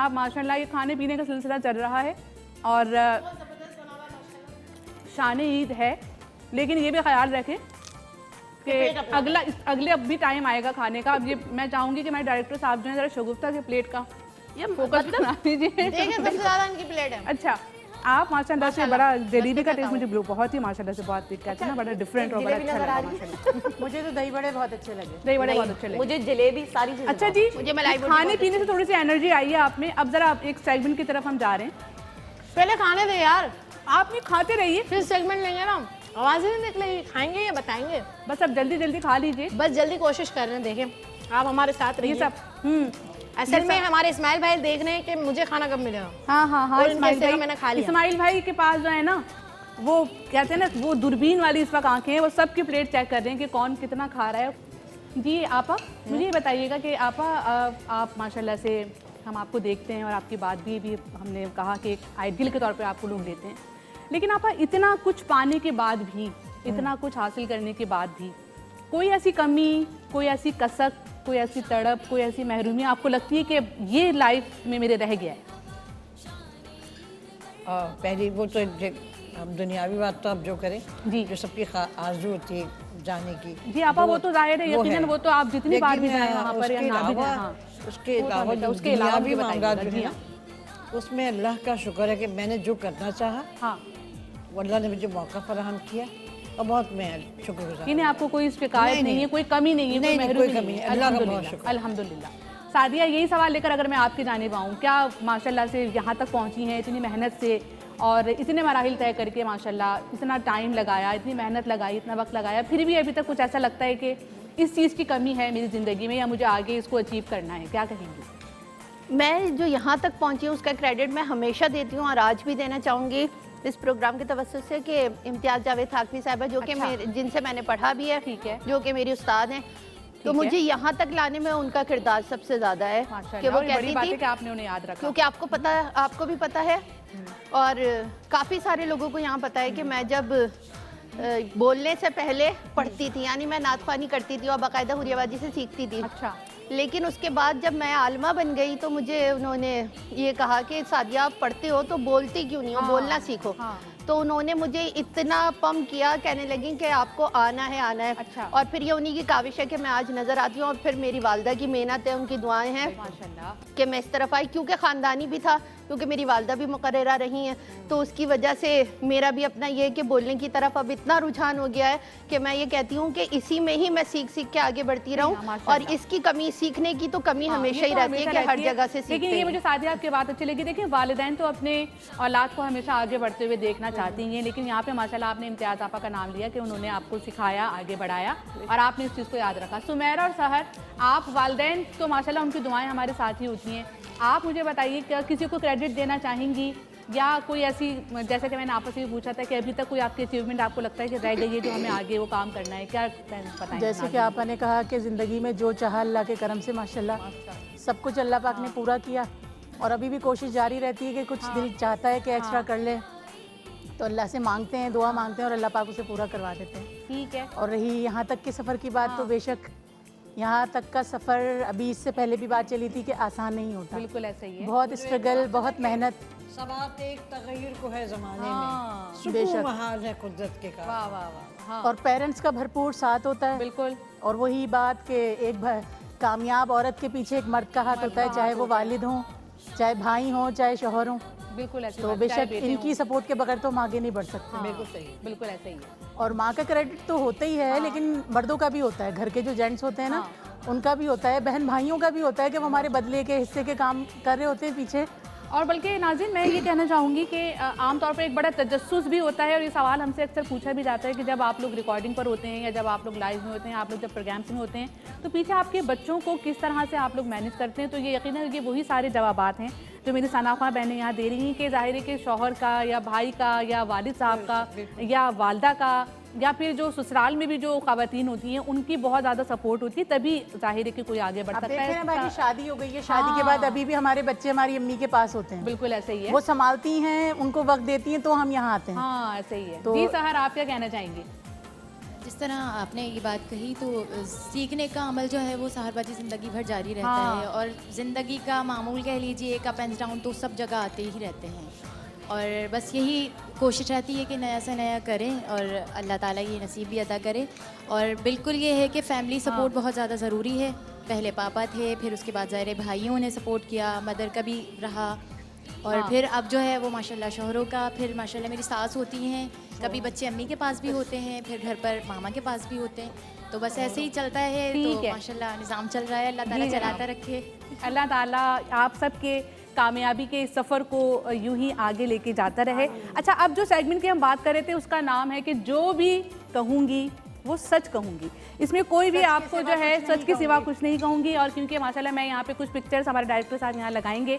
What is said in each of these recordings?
आप माशाल्लाह ये खाने पीने का सिलसिला चल रहा है और शान ईद है, लेकिन ये भी ख्याल रखें कि अगले अब भी टाइम आएगा खाने का। अब ये मैं चाहूँगी कि मैं डायरेक्टर साहब जो है ज़रा शगुफ्ता के प्लेट का ये फोकस बना दीजिए। देखिए सबसे ज़्यादा इनकी प्लेट है। अच्छा, आप माशाल्लाह से बड़ा जलेबी का टेस्ट मुझे बहुत ही माशाल्लाह से बहुत कहते हैं ना, बड़ा डिफरेंट और बड़ा अच्छा लगा माशाल्लाह। मुझे तो दही बड़े बहुत अच्छे लगे। दही बड़े बहुत अच्छे लगे मुझे जलेबी सारी चीज़ें। अच्छा जी, मुझे मलाई खाने पीने से थोड़ी सी एनर्जी आई है आप में। अब जरा एक सेगमेंट की तरफ हम जा रहे हैं। पहले खाने दे यार, आप नहीं खाते रहिए, फिर सेगमेंट लेंगे ना, आवाज़ ही नहीं निकलेगी। खाएंगे या बताएंगे? बस अब जल्दी जल्दी खा लीजिए, बस जल्दी कोशिश कर रहे हैं। देखें आप हमारे साथ रहिए। ये सब असल में हमारे इस्माइल भाई देख रहे हैं कि मुझे खाना कब मिलेगा। हाँ, मैंने खा लिया। इस्माइल भाई के पास जो है ना, वो कहते हैं ना, वो दूरबीन वाली इस वक्त आंखें हैं, वो सबकी प्लेट चेक कर रहे हैं कि कौन कितना खा रहा है। जी आपा, मुझे ये बताइएगा कि आपा आप माशाल्लाह से हम आपको देखते हैं और आपकी बात भी हमने कहा कि एक आइडियल के तौर पे आपको लोग लेते हैं, लेकिन आपा इतना कुछ पाने के बाद भी, इतना कुछ हासिल करने के बाद भी कोई ऐसी कमी, कोई ऐसी कसक, कोई ऐसी तड़प, कोई ऐसी महरूमी आपको लगती है कि ये लाइफ में मेरे रह गया है? पहली वो तो अब दुनियावी बात तो आप जो करें जी, जो सबकी आरज़ू होती है जाने की। जी आपा, वो तो जाहिर है, यकीनन वो तो आप जितनी बार भी जाएं वहाँ पर या ना भी जाएं। हाँ, उसके अलावा उसके अलावा भी मामलात जो है ना, उसमें अल्लाह का शुक्र है कि मैंने जो करना चाहा, हाँ, वो अल्लाह ने मुझे मौका फराहम किया और बहुत मैं शुक्रगुजार। इन्हें आपको कोई शिकायत नहीं है, कोई कमी नहीं है, कोई महरूमी नहीं है, अल्लाह का बहुत शुक्र। अल्हम्दुलिल्लाह। सादिया, यही सवाल लेकर अगर मैं आपकी जानिब आऊँ, क्या माशाल्लाह से यहाँ तक पहुँची हैं इतनी मेहनत से और इतने मराहिल तय करके, माशाल्लाह इतना टाइम लगाया, इतनी मेहनत लगाई, इतना वक्त लगाया, फिर भी अभी तक कुछ ऐसा लगता है कि इस चीज़ की कमी है मेरी ज़िंदगी में या मुझे आगे इसको अचीव करना है, क्या कहेंगी? मैं जो यहाँ तक पहुँची हूँ उसका क्रेडिट मैं हमेशा देती हूँ और आज भी देना चाहूँगी इस प्रोग्राम के तवज्जुह से कि इम्तियाज़ जावेद थाकवी साहिबा जो कि जिनसे मैंने पढ़ा भी है, ठीक है, जो कि मेरी उस्ताद हैं, तो मुझे यहाँ तक लाने में उनका किरदार सबसे ज़्यादा है कि वो कहती थी कि आपने उन्हें याद रखा, क्योंकि आपको पता है, आपको भी पता है और काफ़ी सारे लोगों को यहाँ पता है कि मैं जब बोलने से पहले पढ़ती थी, यानी मैं नात ख्वानी करती थी और बाकायदा हुरियाबाजी से सीखती थी। अच्छा, लेकिन उसके बाद जब मैं आलमा बन गई तो मुझे उन्होंने ये कहा कि सादिया आप पढ़ते हो तो बोलती क्यों नहीं हो, बोलना सीखो। तो उन्होंने मुझे इतना पम्प किया, कहने लगी कि आपको आना है, आना है। अच्छा। और फिर ये उन्हीं की काविश है कि मैं आज नज़र आती हूँ और फिर मेरी वालदा की मेहनत है, उनकी दुआएं हैं माशाल्लाह कि मैं इस तरफ आई, क्योंकि ख़ानदानी भी था, क्योंकि मेरी वालदा भी मुकर्ररा रही हैं, तो उसकी वजह से मेरा भी अपना ये कि बोलने की तरफ अब इतना रुझान हो गया है कि मैं ये कहती हूँ कि इसी में ही मैं सीख सीख के आगे बढ़ती रहूँ और इसकी कमी, सीखने की तो कमी हमेशा ही रहती है कि हर जगह से सीखते हैं। लेकिन ये मुझे सादिया आपकी बात अच्छी लगी। देखिए, वालिदैन तो अपने औलाद को हमेशा आगे बढ़ते हुए देखना चाहती हैं, लेकिन यहाँ पे माशाल्लाह आपने इम्तियाज़ आपा का नाम लिया कि उन्होंने आपको सिखाया, आगे बढ़ाया और आपने इस चीज़ को याद रखा। सुमैरा और सहर, आप वालिदैन तो माशाल्लाह उनकी दुआएं हमारे साथ ही होती हैं, आप मुझे बताइए क्या किसी को क्रेडिट देना चाहेंगी या कोई ऐसी, जैसे कि मैंने आपस में पूछा था कि अभी तक कोई आपकी अचीवमेंट आपको लगता है कि रह गई है जो हमें आगे वो काम करना है, क्या बताएं? जैसे कि आपने कहा कि ज़िंदगी में जो चाहा अल्लाह के करम से माशाल्लाह सब कुछ अल्लाह पाक ने पूरा किया और अभी भी कोशिश जारी रहती है कि कुछ दिल चाहता है कि एक्स्ट्रा कर ले तो अल्लाह से मांगते हैं, दुआ मांगते हैं और अल्लाह पाक उसे पूरा करवा देते हैं। ठीक है। और रही यहाँ तक के सफ़र की बात, तो बेशक यहाँ तक का सफ़र, अभी इससे पहले भी बात चली थी कि आसान नहीं होता, बिल्कुल ऐसा ही है, बहुत स्ट्रगल, बहुत मेहनत, सबात एक तगय्युर को है ज़माने हाँ, में, सुकून महाल है कुदरत के कारण। वाह वाह वाह, हाँ, और पेरेंट्स का भरपूर साथ होता है। बिल्कुल। और वही बात कि एक कामयाब औरत के पीछे एक मर्द का हाथ होता है, चाहे वो वालिद हों, चाहे भाई हों, चाहे शौहर हों, बिल्कुल ऐसे तो बेशक इनकी सपोर्ट के बगैर तो हम आगे नहीं बढ़ सकते। हाँ, बिल्कुल सही, बिल्कुल ऐसे ही है। और माँ का क्रेडिट तो होता ही है, लेकिन मर्दों का भी होता है, घर के जो जेंट्स होते हैं ना, उनका भी होता है, बहन भाइयों का भी होता है कि वो हमारे बदले के हिस्से के काम कर रहे होते हैं पीछे। और बल्कि नाज़रीन, मैं ये कहना चाहूँगी कि आमतौर पर एक बड़ा तजस्सुस भी होता है और ये सवाल हमसे अक्सर पूछा भी जाता है कि जब आप लोग रिकॉर्डिंग पर होते हैं या जब आप लोग लाइव में होते हैं, आप लोग जब प्रोग्राम्स में होते हैं, तो पीछे आपके बच्चों को किस तरह से आप लोग मैनेज करते हैं। तो ये यकीनन ये वही सारे जवाबात हैं जो मेरी सनाख्वाह बहनें यहाँ दे रही हैं कि ज़ाहिर है कि शौहर का या भाई का या वालिद साहब का या वालदा का या फिर जो ससुराल में भी जो ख़वातीन होती हैं उनकी बहुत ज़्यादा सपोर्ट होती है, तभी ज़ाहिर है कि कोई आगे बढ़ सकता है। हमारी शादी हो गई है, शादी के बाद अभी भी हमारे बच्चे हमारी अम्मी के पास होते हैं, बिल्कुल ऐसे ही है, वो संभालती हैं, उनको वक्त देती हैं, तो हम यहाँ आते हैं। हाँ ऐसे ही है। तो जी सहर, आप क्या कहना चाहेंगे? जिस जिस तरह आपने ये बात कही तो सीखने का अमल जो है वो सहरबाजी ज़िंदगी भर जारी रहता है, और ज़िंदगी का मामूल कह लीजिए, एक अप एंड डाउन तो सब जगह आते ही रहते हैं, और बस यही कोशिश रहती है कि नया से नया करें और अल्लाह ताला ये नसीब भी अदा करे। और बिल्कुल ये है कि फैमिली सपोर्ट बहुत ज़्यादा ज़रूरी है। पहले पापा थे, फिर उसके बाद ज़ाहिर भाइयों ने सपोर्ट किया, मदर का भी रहा, और फिर अब जो है वो माशाल्लाह शोहरों का, फिर माशाल्लाह मेरी सास होती हैं, कभी बच्चे अम्मी के पास भी होते हैं, फिर घर पर मामा के पास भी होते हैं, तो बस ऐसे ही चलता है। तो माशाल्लाह निज़ाम चल रहा है, अल्लाह ताला चलाता रखे। अल्लाह ताला आप सबके कामयाबी के इस सफ़र को यूं ही आगे लेके जाता रहे। अच्छा, अब जो सेगमेंट की हम बात कर रहे थे उसका नाम है कि जो भी कहूँगी वो सच कहूँगी। इसमें कोई भी आपको जो है सच के सिवा कुछ नहीं कहूँगी, और क्योंकि माशाल्लाह मैं यहाँ पे कुछ पिक्चर्स हमारे डायरेक्टर साहब यहाँ लगाएंगे,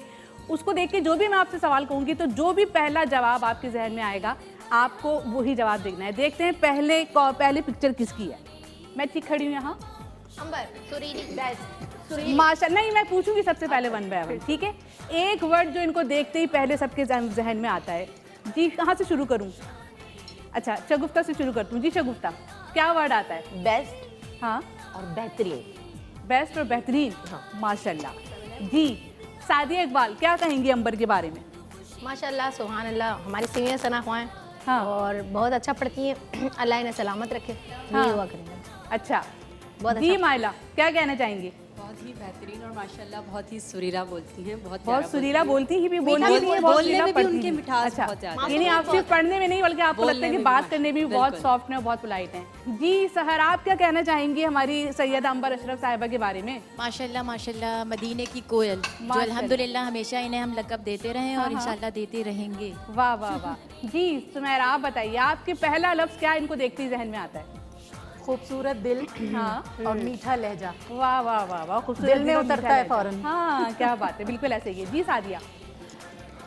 उसको देख के जो भी मैं आपसे सवाल कहूँगी तो जो भी पहला जवाब आपके जहन में आएगा आपको वही जवाब देना है। देखते हैं पहले पिक्चर किसकी है। मैं ठीक खड़ी हूँ यहाँ, अंबर सुरीली बेस्ट माशाल्लाह। नहीं, मैं पूछूंगी सबसे पहले वन बाय वन, ठीक है। एक वर्ड जो इनको देखते ही पहले सबके जहन में आता है। जी, कहाँ से शुरू करूँ? अच्छा, शगुफ्ता से शुरू करती हूँ। जी शगुफ्ता, क्या वर्ड आता है? बेस्ट हाँ, और बेहतरीन। बेस्ट और बेहतरीन, माशाल्लाह। जी सादिया इकबाल, क्या कहेंगी अंबर के बारे में? माशाल्लाह सुभान अल्लाह, हमारी सीनियर सना हुआ हैं। हाँ। और बहुत अच्छा पढ़ती हैं, अल्लाह इन्हें सलामत रखे। हाँ। ये हुआ करेंगे। अच्छा, बहुत जी अच्छा। माइला, क्या कहना चाहेंगी? बहुत ही बेहतरीन और माशाल्लाह बहुत ही सुरीला बोलती हैं, बहुत सुरीला बोलती ही भी, बोलती भी है, बहुत बोलने सुरीला में भी पढ़ती उनकी भी। मिठास अच्छा, बहुत ज़्यादा है। यानी आप सिर्फ पढ़ने में नहीं बल्कि आपको लगता है कि बात करने में भी बहुत बिल्कुल। सॉफ्ट है और बहुत पोलाइट हैं। जी सहर, आप क्या कहना चाहेंगी हमारी सैयदा अंबर अशरफ साहिबा के बारे में? माशाल्लाह माशाल्लाह, मदीने की कोयल, जो अल्हम्दुलिल्लाह हमेशा इन्हें हम लक़ब देते रहे और इंशाल्लाह देते रहेंगे। वाह वाह वाह। जी सुमैरा, आप बताइए, आपके पहला लफ्ज़ क्या इनको देखते ही जहन में आता है? खूबसूरत दिल, हाँ, और मीठा लहजा वाह वाह वाह वाह, खूबसूरत दिल में और उतरता मीठा है लहजा। फौरन। हाँ, क्या बात है, बिल्कुल ऐसे ही है। जी सादिया।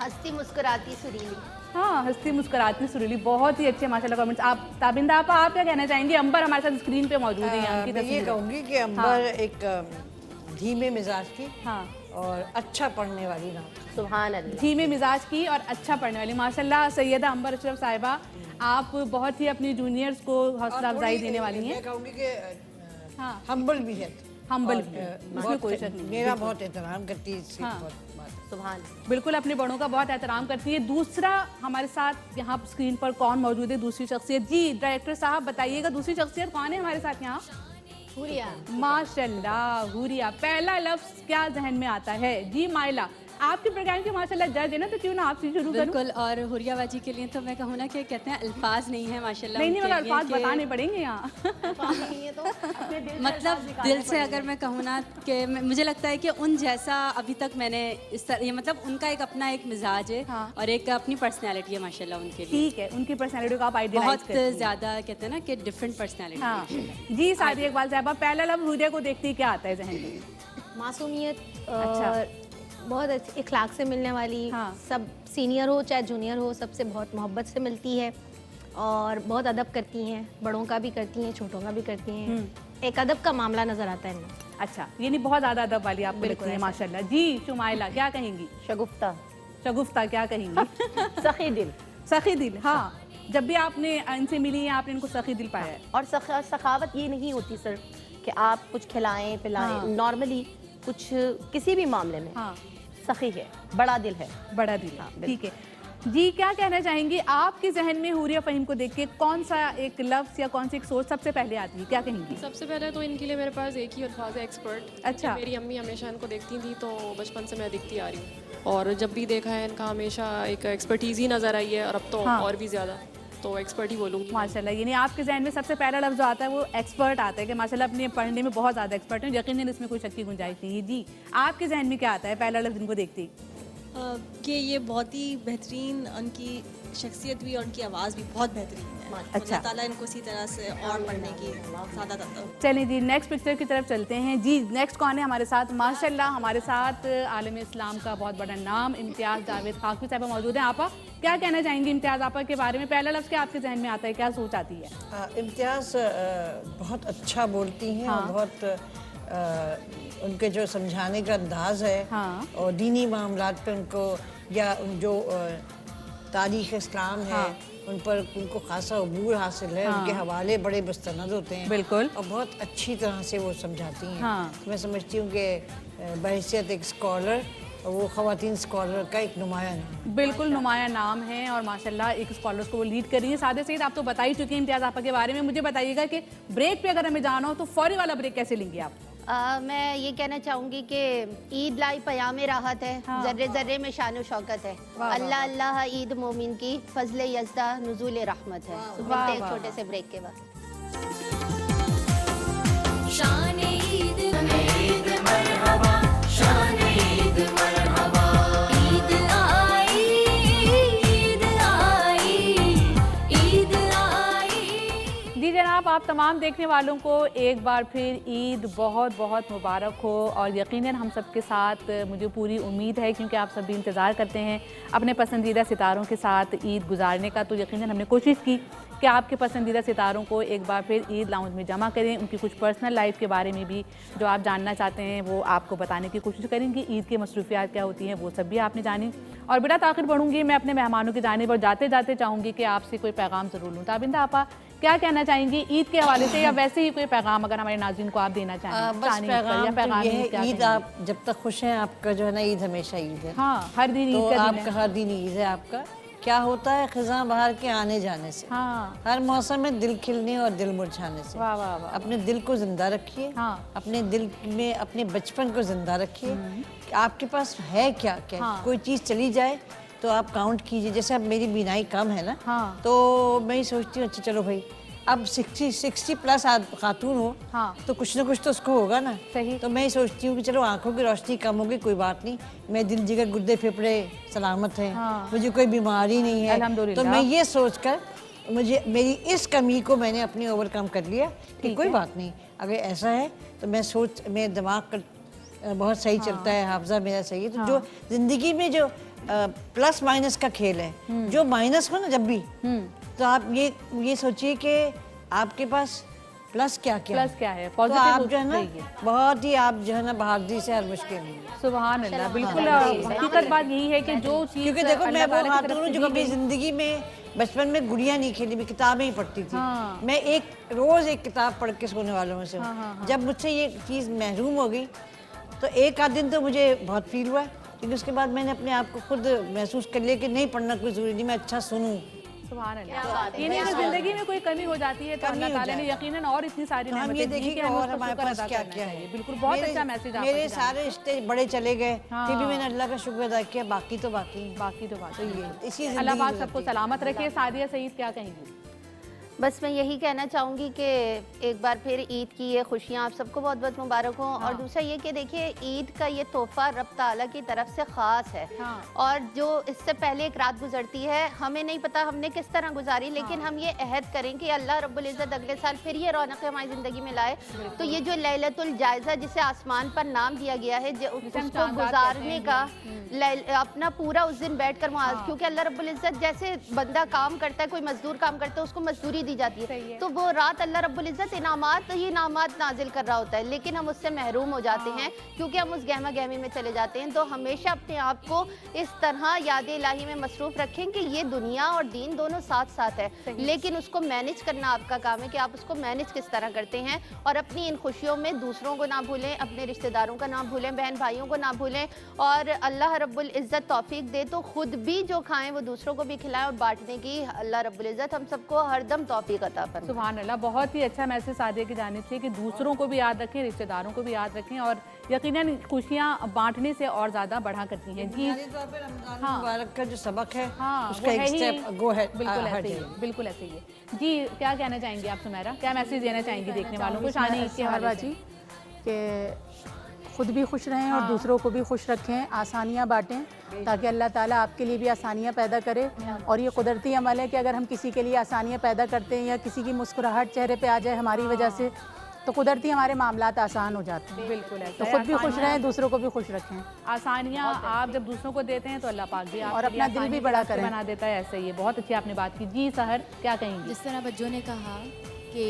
हंसती मुस्कुराती सुरीली। हाँ, हंसती मुस्कुराती सुरीली, बहुत ही अच्छे माशाल्लाह कमेंट्स। आप ताबिंदा आपा, आप क्या कहना चाहेंगे? अंबर हमारे साथ स्क्रीन पे मौजूद है, यहाँ की मैं ये तस्वीर है। कहूँगी कि अंबर एक धीमे मिजाज की हाँ, और अच्छा पढ़ने वाली ना। सुभान अल्लाह। धीमे मिजाज की और अच्छा पढ़ने वाली माशाल्लाह सैयदा अंबर अशरफ साहिबा, आप बहुत ही अपनी जूनियर्स को हौसला अफजाई देने वाली हैं। मैं कहूँगी कि हाँ, हम्बल भी है, हम्बल और, भी है, इसमें बहुत कोई शक नहीं। मेरा बहुत एहतराम करती है इससे। हाँ। बहुत बात है। सुभान। बिल्कुल अपने बड़ों का बहुत एहतराम करती है। दूसरा हमारे साथ यहाँ स्क्रीन पर कौन मौजूद है? दूसरी शख्सियत। जी डायरेक्टर साहब बताइएगा, दूसरी शख्सियत कौन है हमारे साथ यहाँ? हुरिया। माशाल्लाह हुरिया, पहला लफ्ज क्या जहन में आता है? जी माइला, आपके प्रोग्राम के माशाल्लाह जज है ना, तो क्यों ना आपसे शुरू करूं? बिल्कुल। और हुरिया बाजी के लिए तो मैं कहूँ ना कि कहते हैं अल्फाज नहीं है माशाल्लाह नहीं नहीं, उनके मगर लिए अल्फाज कि- बताने पड़ेंगे यहाँ। मतलब दिल से अगर मैं कहूँ ना कि मुझे लगता है कि उन जैसा अभी तक मैंने इस तरह, ये मतलब उनका एक अपना एक मिजाज है, हाँ। और एक अपनी पर्सनैलिटी है माशाल्लाह उनके लिए। ठीक है, उनकी पर्सनैलिटी को आप आइडियलाइज बहुत करती हैं। ज़्यादा कहते हैं ना कि डिफरेंट पर्सनैलिटी। हाँ जी सादिया इकबाल साहबा, पहला लफ्ज हुरिया को देखते ही क्या आता है जहन में? मासूमियत अच्छा। और बहुत अच्छी इखलाक से मिलने वाली। हाँ। सब सीनियर हो चाहे जूनियर हो, सबसे बहुत मोहब्बत से मिलती है और बहुत अदब करती हैं, बड़ों का भी करती हैं, छोटों का भी करती हैं। एक अदब का मामला नजर आता है इनमें। अच्छा, यानी बहुत ज्यादा अदब वाली आपको बिल्कुल लगती है ऐसा। माशाल्लाह। जी शुमाइला, क्या कहेंगी? शगुफ्ता। शगुफ्ता, क्या कहेंगी? सखी दिल। सखी दिल, हाँ, जब भी आपने इनसे मिली हैं आपने इनको सखी दिल पाया है। और सखावत ये नहीं होती सर कि आप कुछ खिलाएं पिलाएं, हाँ। नॉर्मली कुछ किसी भी मामले में हाँ, सखी है, बड़ा दिल है। बड़ा दिल है, ठीक है। जी क्या कहना चाहेंगी? आपके जहन में हुरिया फ़हीम को देख के कौन सा एक लफ्ज़ या कौन सी एक सोच सबसे पहले आती है? क्या कहेंगी? सबसे पहले तो इनके लिए मेरे पास एक ही अल्फाज है, एक्सपर्ट। अच्छा। मेरी अम्मी हमेशा इनको देखती थी, तो बचपन से मैं दिखती आ रही हूँ, और जब भी देखा है इनका हमेशा एक एक्सपर्टीज़ ही नज़र आई है, और अब तो हाँ। और भी ज़्यादा, तो एक्सपर्ट ही बोलूँगी। माशाल्लाह, यानी आपके जहन में सबसे पहला लफ्ज़ जो आता है वो एक्सपर्ट आता है कि माशाल्लाह अपने पढ़ने में बहुत ज़्यादा एक्सपर्ट हैं। यकीनन इसमें कोई शक की गुंजाइश नहीं है। जी आपके जहन में क्या आता है पहला लफ्ज़ इनको देखते ही? कि ये बहुत ही बेहतरीन, उनकी शख्सियत भी और उनकी आवाज़ भी बहुत बेहतरीन है। अच्छा। अल्लाह ताला इनको इसी तरह से और पढ़ने की ज़्यादा। चलें जी नेक्स्ट पिक्चर की तरफ चलते हैं। जी नेक्स्ट कौन है हमारे साथ? माशाल्लाह हमारे साथ आलम इस्लाम का बहुत बड़ा नाम इम्तियाज़ जावेद खाकी साहब मौजूद हैं। आपा क्या कहना चाहेंगी इम्तियाज़ आपा के बारे में? पहला लफ्ज़ क्या आपके जहन में आता है, क्या सोच आती है? इम्तियाज़ बहुत अच्छा बोलती हैं। हाँ। और बहुत उनके जो समझाने का अंदाज़ है, हाँ। और दीनी मामलात पे उनको, या जो तारीख़ इस्लाम है, हाँ। उन पर उनको खासा अबूर हासिल है। उनके हवाले बड़े मुस्तनद होते हैं बिल्कुल, और बहुत अच्छी तरह से वो समझाती हैं। हाँ। तो मैं समझती हूँ कि बहैसियत एक स्कॉलर, वो ख़वातीन स्कॉलर का एक नुमाया नाम। बिल्कुल नुमाया नाम है और माशाल्लाह एक स्कॉलर्स को वो लीड कर रही है। सादे सईद आप तो बता ही चुके हैं इम्तियाज़ आपा के बारे में। मुझे बताइएगा कि ब्रेक पे अगर हमें जाना हो तो फौरी वाला ब्रेक कैसे लेंगे आप? मैं ये कहना चाहूँगी कि ईद लाई पयाम राहत है, जर्रे जर्रे में शान शौकत है। अल्लाह अल्लाह ईद मोमिन की फजले यज़दा नुज़ूल रहमत है। मिलते हैं एक छोटे से ब्रेक के बाद। शान ईद ईद मरहबा, शान ईद मरहबा, ईद आई, ईद आई, ईद आई। जी जनाब, आप तमाम देखने वालों को एक बार फिर ईद बहुत बहुत मुबारक हो। और यकीनन हम सब के साथ मुझे पूरी उम्मीद है, क्योंकि आप सब भी इंतज़ार करते हैं अपने पसंदीदा सितारों के साथ ईद गुजारने का, तो यकीनन हमने कोशिश की कि आपके पसंदीदा सितारों को एक बार फिर ईद लाउंज में जमा करें। उनकी कुछ पर्सनल लाइफ के बारे में भी जो आप जानना चाहते हैं वो आपको बताने की कोशिश करेंगे। ईद की मसरूफियात क्या होती हैं वो सब भी आपने जानी। और बिना ताख़िर बढ़ूंगी मैं अपने मेहमानों की जानिब और जाते जाते चाहूँगी कि आपसे कोई पैगाम ज़रूर लूँ। ताबिंदा आपा क्या कहना चाहेंगी ईद के हवाले से, या वैसे ही कोई पैगाम अगर हमारे नाज़रीन को आप देना चाहें? बस पैगाम ये है, ईद आप जब तक खुश हैं, आपका जो है ना ईद हमेशा ईद है। हाँ, हर दिन ईद तो का दिन आपका हर दिन ईद है। आपका क्या होता है, खिज़ां बहार के आने जाने से, हाँ। हर मौसम में दिल खिलने और दिल मुरझाने से। वाह वाह वाह। अपने दिल को जिंदा रखिए, हाँ। अपने दिल में अपने बचपन को जिंदा रखिए। आपके पास है क्या क्या, हाँ। कोई चीज़ चली जाए तो आप काउंट कीजिए। जैसे अब मेरी बीनाई कम है ना, हाँ। तो मैं ही सोचती हूँ अच्छा चलो भाई, अब 60 प्लस खातून हो, हाँ। तो कुछ ना कुछ तो उसको होगा ना। सही। तो मैं सोचती हूँ कि चलो आंखों की रोशनी कम होगी, कोई बात नहीं, मैं दिल जिगर गुर्दे फेफड़े सलामत हैं, हाँ। मुझे कोई बीमारी नहीं है। अल्हम्दुलिल्लाह। तो मैं ये सोचकर मुझे मेरी इस कमी को मैंने अपनी ओवरकम कर लिया कि कोई बात नहीं, अगर ऐसा है तो मेरे दिमाग का बहुत सही चलता है, हाफजा मेरा सही है। तो जो ज़िंदगी में जो प्लस माइनस का खेल है, जो माइनस हो ना जब भी, तो आप ये सोचिए कि आपके पास प्लस क्या क्या है, तो आप जो है ना बहुत ही आप जो है ना बहादुरी से हर मुश्किल में। सुभान अल्लाह, बिल्कुल हकीकत बात यही है कि जो चीज़, क्योंकि देखो मैं वो खातून हूँ जो कभी जिंदगी में बचपन में गुड़िया नहीं खेली, मैं किताबें ही पढ़ती थी। हाँ। मैं रोज एक किताब पढ़ के सोने वालों में से हूँ। हाँ। जब मुझसे ये चीज़ महरूम हो गई तो एक आध दिन तो मुझे बहुत फील हुआ, लेकिन उसके बाद मैंने अपने आप को खुद महसूस कर लिया कि नहीं पढ़ना कोई ज़रूरी नहीं, मैं अच्छा सुनूँ। सुभान अल्लाह। यानी अगर जिंदगी में कोई कमी हो जाती है तो अल्लाह ताला ने यकीनन और इतनी सारी हम ये नेमतें दी देखिए कि कि हमें और उसका हमारे शुक्र पास अदा क्या करना क्या चाहिए। है। बिल्कुल, बहुत अच्छा मैसेज आपका। मेरे सारे रिश्ते बड़े चले गए, फिर भी हाँ। मैंने अल्लाह का शुक्र अदा किया, बाकी तो बाकी बाकी इसी अल्लाह पाक सबको सलामत रखे। सादिया सईद क्या कहेंगी? बस मैं यही कहना चाहूँगी कि एक बार फिर ईद की ये खुशियाँ आप सबको बहुत बहुत मुबारक हों। और दूसरा ये कि देखिए ईद का ये तोहफ़ा रब ताला की तरफ से ख़ास है। और जो इससे पहले एक रात गुजरती है, हमें नहीं पता हमने किस तरह गुजारी, लेकिन हम ये अहद करें कि अल्लाह रब्बुल इज़्ज़त अगले साल फिर ये रौनक हमारी ज़िंदगी में लाए। तो ये जो लैलतुल जायज़ा जिसे आसमान पर नाम दिया गया है, उसको गुजारने का अपना पूरा उस दिन बैठ कर वहाँ, क्योंकि अल्लाह रब्बुल इज़्ज़त जैसे बंदा काम करता है, कोई मजदूर काम करता है, उसको मजदूरी दी जाती है, तो वो रात अल्लाह रब्बुल इज़्ज़त इनामात नाजिल कर रहा होता है, लेकिन हम उससे महरूम हो जाते हैं क्योंकि हम उस गहमा गहमी में चले जाते हैं। तो हमेशा अपने आप को इस तरह याद इलाही में मसरूफ़ रखें कि ये दुनिया और दीन दोनों साथ साथ है, लेकिन उसको मैनेज करना आपका काम है कि आप उसको मैनेज किस तरह करते हैं। और अपनी इन खुशियों में दूसरों को ना भूलें, अपने रिश्तेदारों का ना भूलें, बहन भाइयों को ना भूलें, और अल्लाह रब्बुल इज़्ज़त तौफीक दे तो खुद भी जो खाएं वो दूसरों को भी खिलाएं, और बांटने की अल्लाह रब्बुल इज़्ज़त हम सबको हरदम तौफीक अता फरमाए। सुभान अल्लाह, बहुत ही अच्छा मैसेज सादिया की जानिब से कि दूसरों को भी याद रखें, रिश्तेदारों को भी याद रखें, और यकीनन खुशियाँ बांटने से और ज़्यादा बढ़ा करती हैं। जी हाँ, मुबारक का जो सबक है, हाँ, उसका एक स्टेप गो है, बिल्कुल ऐसे ही है, बिल्कुल ऐसे ही है। जी क्या कहना चाहेंगी आप सुमेरा, क्या मैसेज देना चाहेंगी देखने वालों को शान ईद के हवाले से? कि खुद भी खुश रहें और दूसरों को भी खुश रखें, आसानियाँ बांटें ताकि अल्लाह ताला आपके लिए भी आसानियाँ पैदा करे। और ये कुदरती अमल है कि अगर हम किसी के लिए आसानियाँ पैदा करते हैं या किसी की मुस्कुराहट चेहरे पे आ जाए हमारी वजह से, तो कुदरती हमारे मामलात आसान हो जाते हैं। बिल्कुल ऐसा तो खुद भी खुश रहें, दूसरों को भी खुश रखें। आसानियाँ आप जब दूसरों को देते हैं तो अल्लाह पाक भी और अपना दिल भी बड़ा करें, बना देता है। ऐसा ही है, बहुत अच्छी आपने बात की। जी सहर क्या कहेंगी? जिस तरह बच्चों ने कहा कि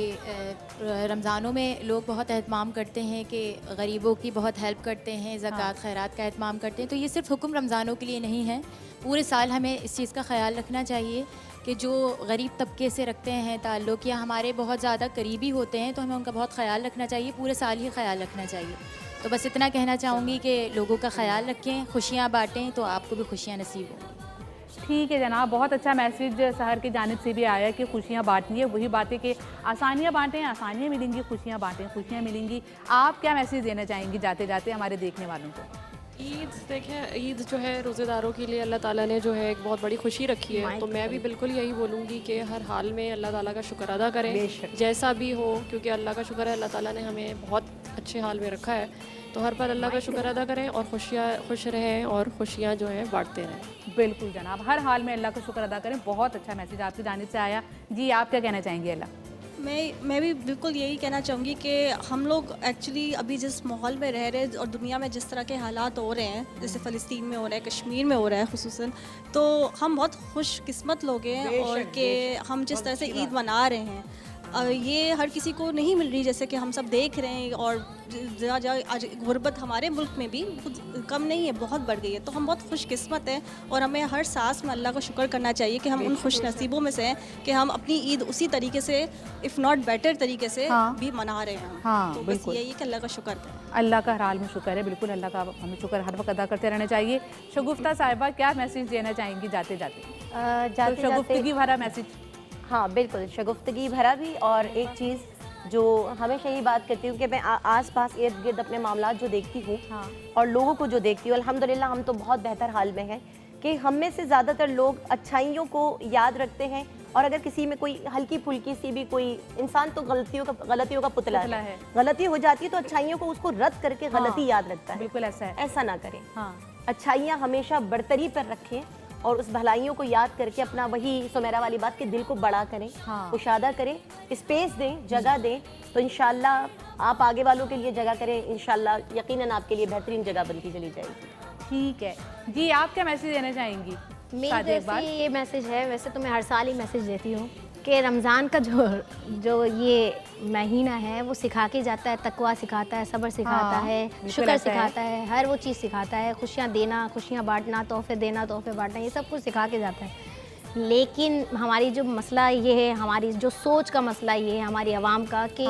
रमज़ानों में लोग बहुत एहतमाम करते हैं कि गरीबों की बहुत हेल्प करते हैं, ज़कात खैरात का एहतमाम करते हैं, तो ये सिर्फ हुक्म रमज़ानों के लिए नहीं है, पूरे साल हमें इस चीज़ का ख्याल रखना चाहिए कि जो गरीब तबके से रखते हैं ताल्लुक़ या हमारे बहुत ज़्यादा करीबी होते हैं तो हमें उनका बहुत ख़याल रखना चाहिए, पूरे साल ही ख़याल रखना चाहिए। तो बस इतना कहना चाहूँगी कि लोगों का ख्याल रखें, खुशियाँ बाँटें तो आपको भी खुशियाँ नसीब होंगी। ठीक है जनाब, बहुत अच्छा मैसेज शहर की जानिब से भी आया कि खुशियाँ बांटनी है। वही बातें कि आसानियाँ बांटें, आसानियाँ मिलेंगी, खुशियाँ बांटें, खुशियाँ मिलेंगी। आप क्या मैसेज देना चाहेंगी जाते जाते हमारे देखने वालों को? ईद देखें, ईद जो है रोज़ेदारों के लिए अल्लाह ताला ने जो है एक बहुत बड़ी खुशी रखी है। तो मैं भी बिल्कुल यही बोलूँगी कि हर हाल में अल्लाह ताला का शुक्र अदा करें, जैसा भी हो, क्योंकि अल्लाह का शुक्र है अल्लाह ताला ने हमें बहुत अच्छे हाल में रखा है। तो हर पर अल्लाह का शुक्र अदा करें और खुश रहें और खुशियाँ जो हैं बांटते रहें। बिल्कुल जनाब, हर हाल में अल्लाह का शुक्र अदा करें। बहुत अच्छा मैसेज आपकी जानिब से आया। जी आप क्या कहना चाहेंगी अल्लाह? मैं भी बिल्कुल यही कहना चाहूँगी कि हम लोग एक्चुअली अभी जिस माहौल में रह रहे हैं और दुनिया में जिस तरह के हालात हो रहे हैं, जैसे फ़लस्तीन में हो रहा है, कश्मीर में हो रहा है खुसूसन, तो हम बहुत खुशकिस्मत लोग हैं और कि हम जिस तरह से ईद मना रहे हैं ये हर किसी को नहीं मिल रही, जैसे कि हम सब देख रहे हैं। और आज गुर्बत हमारे मुल्क में भी कुछ कम नहीं है, बहुत बढ़ गई है। तो हम बहुत खुशकिस्मत हैं और हमें हर सांस में अल्लाह का शुक्र करना चाहिए कि हम उन खुश नसीबों में से हैं कि हम अपनी ईद उसी तरीके से इफ़ नॉट बेटर तरीके से भी मना रहे हैं। हाँ, तो बस यही कि अल्लाह का शुक्र करें। अल्लाह का हर हाल में शुक्र है, बिल्कुल अल्लाह का हमें शुक्र हर वक्त अदा करते रहना चाहिए। शगुफ्ता साहिबा क्या मैसेज देना चाहेंगी जाते जाते? शगुफ्तगी भरा मैसेज। हाँ बिल्कुल, शगुफ्तगी भरा भी। और एक चीज़ जो हमेशा यही बात करती हूँ कि मैं आस पास इर्द गिर्द अपने मामलात जो देखती हूँ और लोगों को जो देखती हूँ, अल्हम्दुलिल्लाह हम तो बहुत बेहतर हाल में हैं कि हम में से ज़्यादातर लोग अच्छाइयों को याद रखते हैं। और अगर किसी में कोई हल्की फुल्की सी भी कोई इंसान तो गलतियों का पुतला है, गलती हो जाती है तो अच्छाइयों को उसको रद्द करके गलती याद रखता है। बिल्कुल ऐसा है, ऐसा ना करें। अच्छाइयाँ हमेशा बरतरी पर रखें और उस भलाइयों को याद करके अपना वही सुमेरा वाली बात के दिल को बड़ा करें, कुशादा करें, स्पेस दें, जगह दें। तो इंशाल्लाह आप आगे वालों के लिए जगह करें, इंशाल्लाह यकीनन आपके लिए बेहतरीन जगह बनती चली जाएगी। ठीक है जी, आप क्या मैसेज देना चाहेंगी? मेरी तरफ से ये मैसेज है, वैसे तो मैं हर साल ही मैसेज देती हूँ कि रमज़ान का जो ये महीना है वो सिखा के जाता है, तकवा सिखाता है, सब्र सिखाता है, शुक्र सिखाता है, हर वो चीज़ सिखाता है। खुशियाँ देना, खुशियाँ बांटना, तोहफे देना, तोहफे बांटना, ये सब कुछ सिखा के जाता है। लेकिन हमारी जो मसला ये है, हमारी जो सोच का मसला ये है हमारी आवाम का कि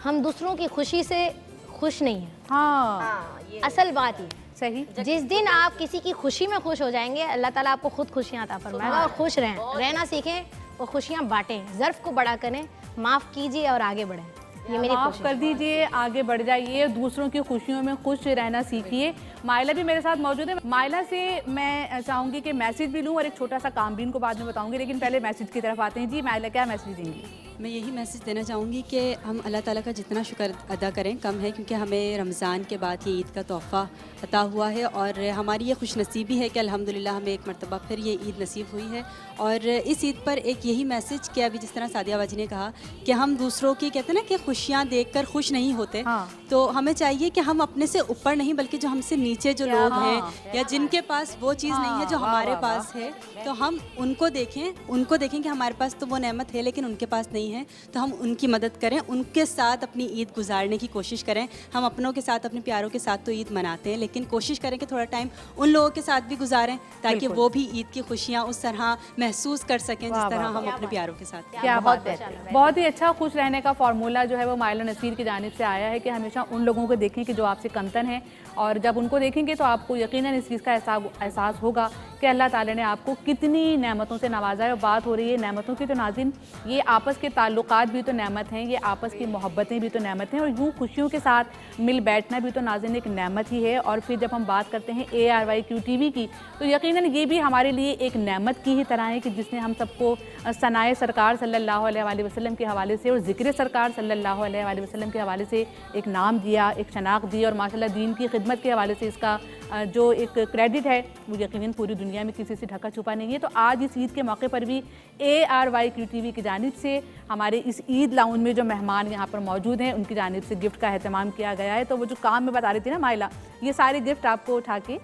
हम दूसरों की खुशी से खुश नहीं हैं। असल बात ये सही, जिस दिन आप किसी की खुशी में खुश हो जाएंगे, अल्लाह ताला आपको खुद खुशियाँ अता फरमाएगा। और खुश रहना सीखें और खुशियाँ बांटें, ज़र्फ़ को बड़ा करें, माफ़ कीजिए और आगे बढ़ें। ये मेरी माफ़ कर दीजिए, आगे बढ़ जाइए, दूसरों की खुशियों में खुश रहना सीखिए। माइला भी मेरे साथ मौजूद है। माइला से मैं चाहूँगी कि मैसेज भी लूँ और एक छोटा सा काम भी इनको बाद में बताऊँगी, लेकिन पहले मैसेज की तरफ आते हैं। जी माइला, क्या मैसेज देंगी? मैं यही मैसेज देना चाहूँगी कि हम अल्लाह ताला का जितना शुक्र अदा करें कम है, क्योंकि हमें रमज़ान के बाद ये ईद का तोहफ़ा अता हुआ है और हमारी ये खुशनसीबी है कि अल्हम्दुलिल्लाह हमें एक मरतबा फिर ये ईद नसीब हुई है। और इस ईद पर एक यही मैसेज कि अभी जिस तरह सादिया बाजी ने कहा कि हम दूसरों की कहते हैं ना कि खुशियाँ देखकर खुश नहीं होते, तो हमें चाहिए कि हम अपने से ऊपर नहीं बल्कि जो हमसे नीचे जो लोग हैं या जिनके पास वो चीज़ नहीं है जो हमारे पास है, तो हम उनको देखें कि हमारे पास तो वो नेमत है लेकिन उनके पास नहीं है, तो हम उनकी मदद करें, उनके साथ अपनी ईद गुजारने की कोशिश करें। हम अपनों के साथ, अपने प्यारों के साथ तो ईद मनाते हैं, लेकिन कोशिश करें कि थोड़ा टाइम उन लोगों के साथ भी गुजारें ताकि वो भी ईद की खुशियाँ उस तरह महसूस कर सकें जिस तरह हम अपने प्यारों के साथ। क्या बात है, बहुत ही अच्छा। खुश रहने का फार्मूला जो है वो माइला नसीर की जानिब से आया है कि हमेशा उन लोगों को देखें कि जो आपसे कमतर हैं, और जब उनको देखेंगे तो आपको यकीनन इस चीज़ का एहसास होगा कि अल्लाह ताला ने आपको कितनी नेमतों से नवाजा है। और बात हो रही है नेमतों की, तो नाज़रीन ये आपस के ताल्लुकात भी तो नेमत हैं, ये आपस की मोहब्बतें भी तो नेमत हैं, और यूँ खुशियों के साथ मिल बैठना भी तो नाज़रीन एक नेमत ही है। और फिर जब हम बात करते हैं ARYQ TV की, तो यकीनन ये भी हमारे लिए एक नेमत की ही तरह है कि जिसने हम सबको सनाए सरकार सल्लल्लाहु अलैहि वसल्लम के हवाले से और ज़िक्र सरकार सल्लल्लाहु अलैहि वसल्लम के हवाले से एक नाम दिया, एक शनाख्त दी, और माशाल्लाह दीन की खिदमत के हवाले से इसका जो एक क्रेडिट है वो यकीनन पूरी दुनिया में किसी से ढका छुपा नहीं है। तो आज इस ईद के मौके पर भी ARYQ TV की जानिब से हमारे इस ईद लाउंज में जो मेहमान यहाँ पर मौजूद हैं उनकी जानिब से गिफ्ट का एहतमाम किया गया है। तो वो जो काम मैं बता रही थी ना माइला, ये सारे गिफ्ट आपको उठा के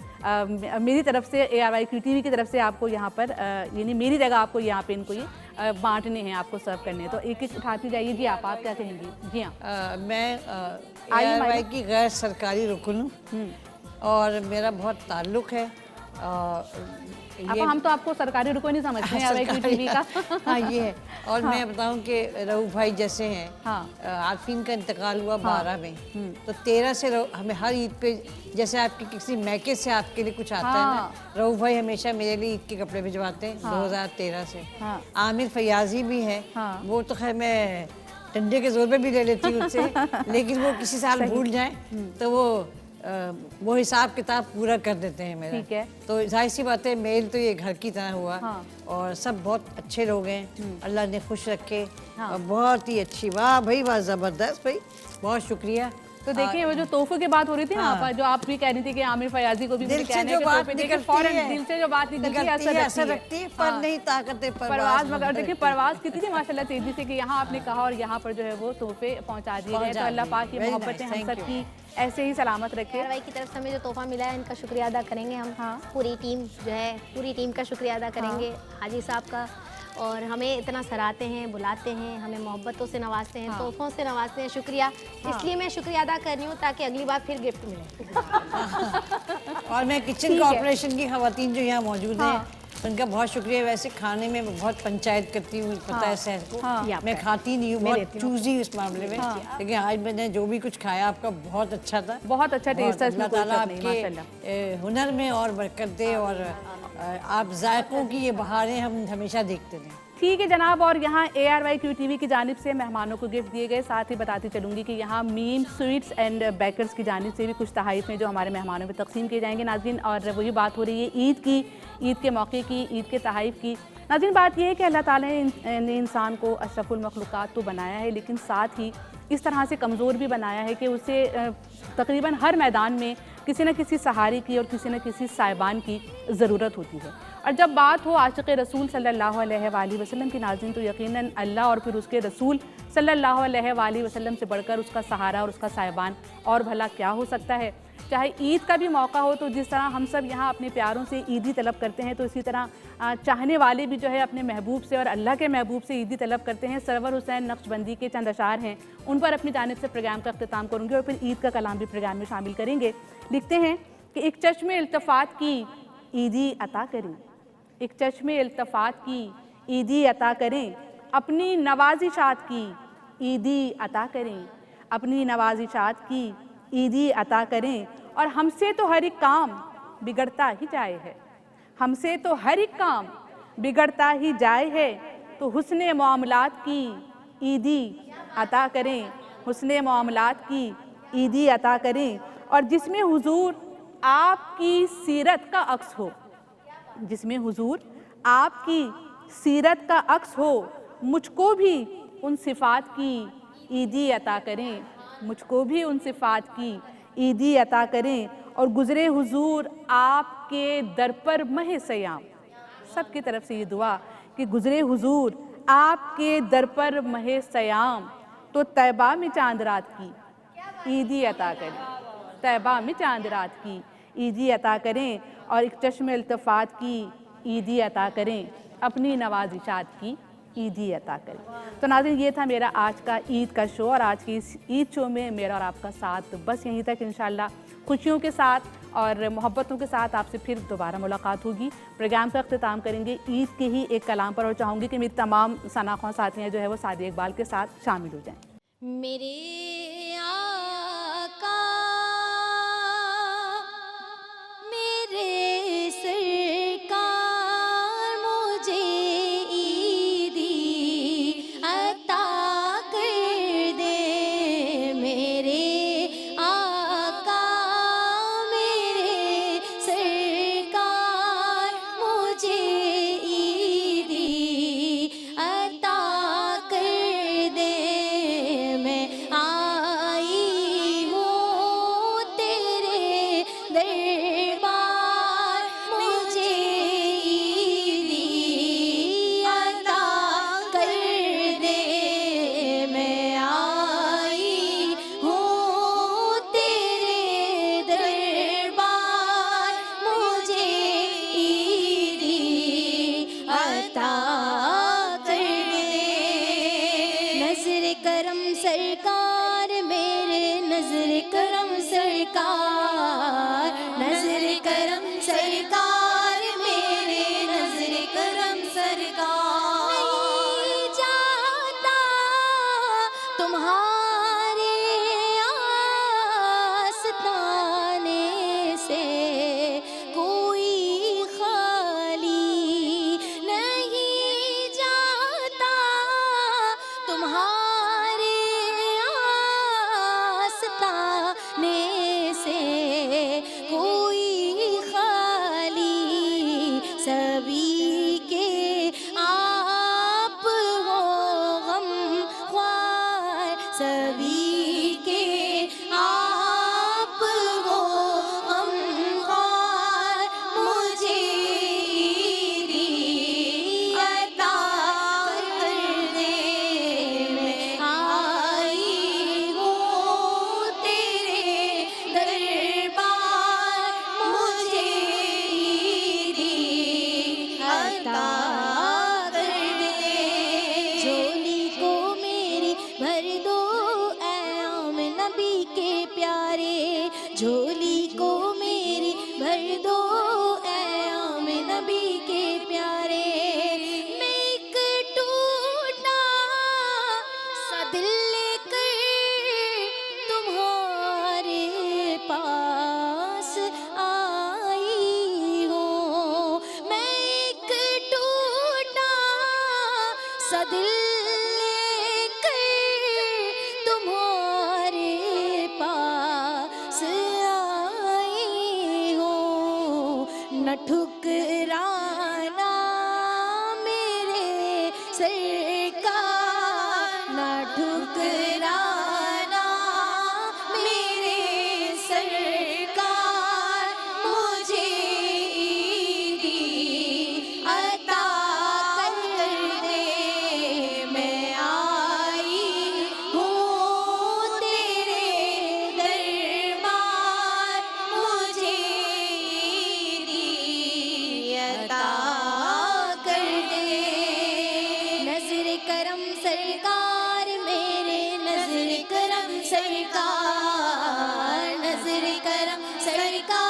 मेरी तरफ से ARYQ TV की तरफ से आपको यहाँ पर यानी मेरी जगह आपको यहाँ पे इनको ये बांटने हैं, आपको सर्व करने हैं। तो एक एक उठाती जाइए। जी आप क्या कहेंगी? जी हाँ, मैं ARY की गैर सरकारी रुकन हूँ और मेरा बहुत ताल्लुक़ है अब हम तो आपको सरकारी रुको नहीं समझते हैं अब टीवी का। हाँ ये है। और मैं बताऊं कि रऊफ भाई जैसे हैं, हाँ। आरफीन का इंतकाल हुआ 12 में, तो 13 से हमें हर ईद पे जैसे आपके किसी मैके से आपके लिए कुछ आता है ना, रऊफ भाई हमेशा मेरे लिए ईद के कपड़े भिजवाते हैं 2013 से। आमिर फयाजी भी है, वो तो खैर मैं डंडे के जोर पे भी ले लेती हूँ उससे, लेकिन वो किसी साल भूल जाए तो वो हिसाब किताब पूरा कर देते हैं मेरा। ठीक है। तो जाहिर सी बात है मेल तो ये घर की तरह हुआ। और सब बहुत अच्छे लोग हैं, अल्लाह ने खुश रखे। और बहुत ही अच्छी, वाह भाई वाह, ज़बरदस्त भाई, बहुत शुक्रिया। तो देखिए वो जो तोहफे की बात हो रही थी ना आपा, जो आप भी कह रही थी कि आमिर फयाजी को भी दिल से जो बात निकलती है, दिल से जो बात निकलती है असर रखती है, पर नहीं ताकत परवाज। मगर देखिए परवाज कितनी थी माशाल्लाह तेजी से कि यहाँ आपने कहा और यहाँ पर जो है वो तोहफे पहुँचा दिए गए। तो अल्लाह पाक की मोहब्बतें हम सब की ऐसे ही सलामत रखे। भाई की तरफ से हमें जो तोहफा मिला है इनका शुक्रिया अदा करेंगे हम। पूरी टीम जो है, पूरी टीम का शुक्रिया अदा करेंगे हाजी साहब का। और हमें इतना सराहते हैं, बुलाते हैं, हमें मोहब्बतों से नवाजते हैं, तोहफों से नवाजते हैं, शुक्रिया। इसलिए मैं शुक्रिया अदा कर रही हूँ ताकि अगली बार फिर गिफ्ट मिले। और मैं किचन कॉर्पोरेशन की खवातीन जो यहाँ मौजूद हैं, उनका बहुत शुक्रिया। वैसे खाने में बहुत पंचायत करती हूँ, पता है शहर को, मैं खाती नहीं हूँ, बहुत चूजी उस मामले में। लेकिन आज मैंने जो भी कुछ खाया आपका बहुत अच्छा था, बहुत अच्छा टेस्ट था। अल्लाह ताला आपके हुनर में और बरकत दे, और आप जायकों की ये बहारें हम हमेशा देखते रहें। ठीक है जनाब। और यहाँ ARYQ की जानिब से मेहमानों को गिफ्ट दिए गए। साथ ही बताती चलूँगी कि यहाँ मीम स्वीट्स एंड बेकर्स की जानिब से भी कुछ तहाइफ में जो हमारे मेहमानों में तकसीम किए जाएंगे नाज़रीन। और वही बात हो रही है ईद की, ईद के मौके की, ईद के तहाइफ की। नाज़रीन बात यह है कि अल्लाह ताला ने इंसान को अशरफुल मखलूक़ात तो बनाया है, लेकिन साथ ही इस तरह से कमज़ोर भी बनाया है कि उसे तकरीबन हर मैदान में किसी न किसी सहारे की और किसी न किसी साहिबान की ज़रूरत होती है। और जब बात हो आशिक़ रसूल सल्लल्लाहु अलैहि वसल्लम की नाज़रीन, तो यकीनन अल्लाह और फिर उसके रसूल सल्लल्लाहु अलैहि वसल्लम से बढ़कर उसका सहारा और उसका साहिबान और भला क्या हो सकता है। चाहे ईद का भी मौका हो, तो जिस तरह हम सब यहाँ अपने प्यारों से ईदी तलब करते हैं, तो इसी तरह चाहने वाले भी जो है अपने महबूब से और अल्लाह के महबूब से ईदी तलब करते हैं। सरवर हुसैन नक्शबंदी के चंद अशार हैं, उन पर अपनी जानिब से प्रोग्राम का अख्तिताम करूँगी और फिर ईद का कलाम भी प्रोग्राम में शामिल करेंगे। लिखते हैं कि एक चश्मे इल्तफ़ात की ईदी अता करें, एक चश्मे इल्तफ़ात की ईदी अता करें, अपनी नवाजिशात की ईदी अता करें, अपनी नवाजिशात की ईदी अता करें। और हमसे तो हर एक काम बिगड़ता ही जाए है, हमसे तो हर एक काम बिगड़ता ही जाए है, तो हुस्ने मामलात की ईदी अता करें, हुस्ने मामलात की ईदी अता करें। और जिसमें हुजूर आपकी सीरत का अक्स हो, जिसमें हुजूर आपकी सीरत का अक्स हो, मुझको भी उन सिफ़ात की ईदी अता करें, मुझको भी उन सिफ़ात की ईदी अता करें। और गुज़रे हुजूर आपके दर पर मह सयाम, सब की तरफ से ये दुआ कि गुज़रे हुजूर आपके दर पर मह सयाम, तो तैबा में चांद रात की ईदी अता करें, तैबा में चांद रात की ईदी अता करें। और एक चश्मे इल्तफ़ात की ईदी अता करें, अपनी नवाजिशात की ईदी अता करें। तो नाज़रीन ये था मेरा आज का ईद का शो, और आज की इस ईद शो में मेरा और आपका साथ बस यहीं तक। इंशाल्लाह खुशियों के साथ और मोहब्बतों के साथ आपसे फिर दोबारा मुलाकात होगी। प्रोग्राम का अख्तिताम करेंगे ईद के ही एक कलाम पर, और चाहूँगी कि मेरी तमाम सनाख़्वा साथियाँ जो है वो सादी इकबाल के साथ शामिल हो जाएँ। मेरे आका मेरे सरकार मुझे ईदी अता कर दे, मेरे आका मेरे सरकार मुझे ईदी अता कर दे। मैं आई हूँ तेरे दरबार, मुझे ईदी अता कर दे। मैं आई हूँ तेरे दरबार, मुझे ईदी अता कर दे। नजर करम सरकार मेरे, नजर करम सरकार, नजर करम सरकार नबी के आप हो गमखार, मुझे ईदी अता कर दे। मैं आई हूँ तेरे दरबार, मुझे ईदी अता कर दे। झोली को मेरी भर दो ऐ आम नबी के प्यारे, झोली को मेरी भर दो ऐ आम नबी के प्यारे। मैं एक टूटा सा दिल लेकर तुम्हारे पास आई हूँ। मैं एक टूटा सा दिल लेकर तुम्हारे पास आई हूँ। न ठुकराना मेरे सरकार, न ठुकराना मेरे सरकार, मुझे ईदी अता कर दे। मैं आई हूँ तेरे दरबार, मुझे ईदी अता कर दे। नजर करम सरकार मेरे, नजर करम सरकार, नजर करम सरकार